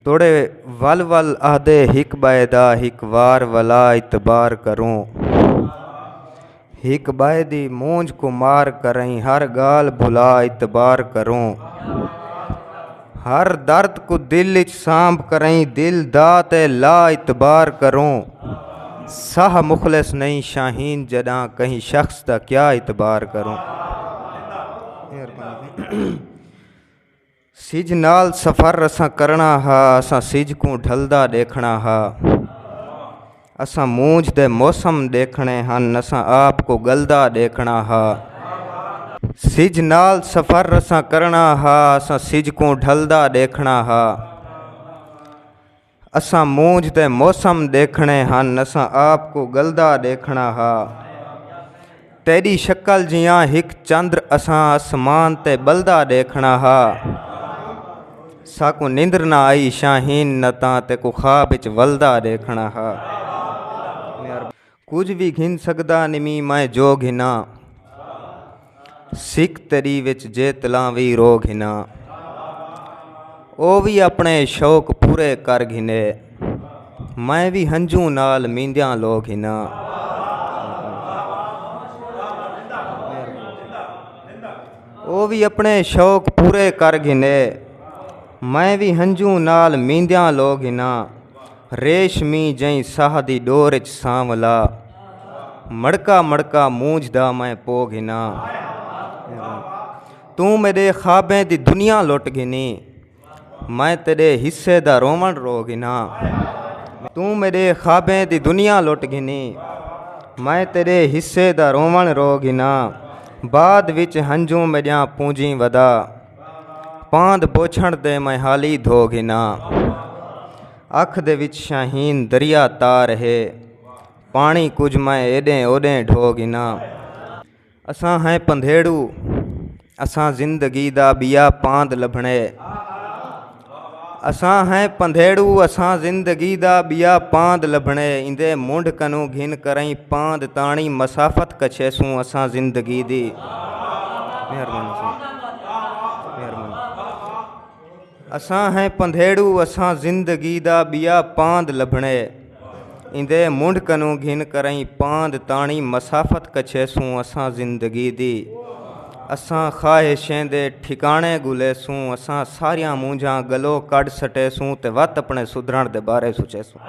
तोड़े वल वल आदे हिक बायदा हिक वार वला इतबार करूं। हिक बायदी मूंज को मार करई हर गाल भुला इतबार करूं। हर दर्द को दिल इच सांभ करई दिल दात ला इतबार करूं। साह मुखलिस नहीं शाहीन जदा कहीं शख्स दा क्या इतबार करूं। सिज नाल सफ़र असां करना हा असां सिज को ढलदा देखना हा। असां मूंझ दे मौसम देखने हन असां आप को गलदा देखना हा। सिज नाल सफ़र असां करना हा असां सिज को ढलदा देखना हा। असां मूंझ दे मौसम देखने हन असां आप को गलदा देखना हा। तेरी शक्ल जियां हिक चंद्र असां आसमान ते बलदा देखना हा। साकू निंद्र ना आई शाहीन नता ते को ख्वाब विच वलदा देखना हा। कुछ भी घिन सकदा निमी मैं जो घिना सिख तेरी विच जे तलावी रो घिना। ओ भी अपने शौक पूरे कर घिने मैं भी हंजू नाल मींदियां लो घिना। ओ भी अपने शौक पूरे कर घिने मैं भी हंजू नाल मींदियां लो घिना। रेशमी जई साह दी डोर च सांवला मड़का मड़का मूंझदा मैं पो घिना। तू मेरे ख्वाबें दी दुनिया लुट घिनी मैं तेरे हिस्से दा रोवण रो घिना। तू मेरे ख्वाबें दी दुनिया लुट घिनी मैं तेरे हिस्से दा रोवण रो घिना। बाद विच हंजू मेरियां पूंजी वदा पांद पोछण दे मैं हाली धो घिना। अख दे विच शाहीन दरिया तार है पानी कुछ मैं एडें ओडें ढो घिना। असां हैं पंधेड़ू असां जिंदगी दा बिया पांद लभणे। असां हैं पंधेड़ू असां जिंदगी दा बिया पांद लभणे। इंदे मुंड कनू घिन करई पांद ताणी मसाफत कछेसूं असां जिंदगी दी। मेहरबानी असां हैं पंधेड़ू असां जिंदगी दा बिया पांद लभणे। इंदे मुंड कनू घिन करई पांद ताणी मसाफत कछेसूं असां जिंदगी दी। असां ख्वाहिशें दे ठिकाने गुलेसूं असां सारियां मूंझां गलो कढ़ सटेसूं ते वत अपने सुधरण दे बारे सोचेसूं।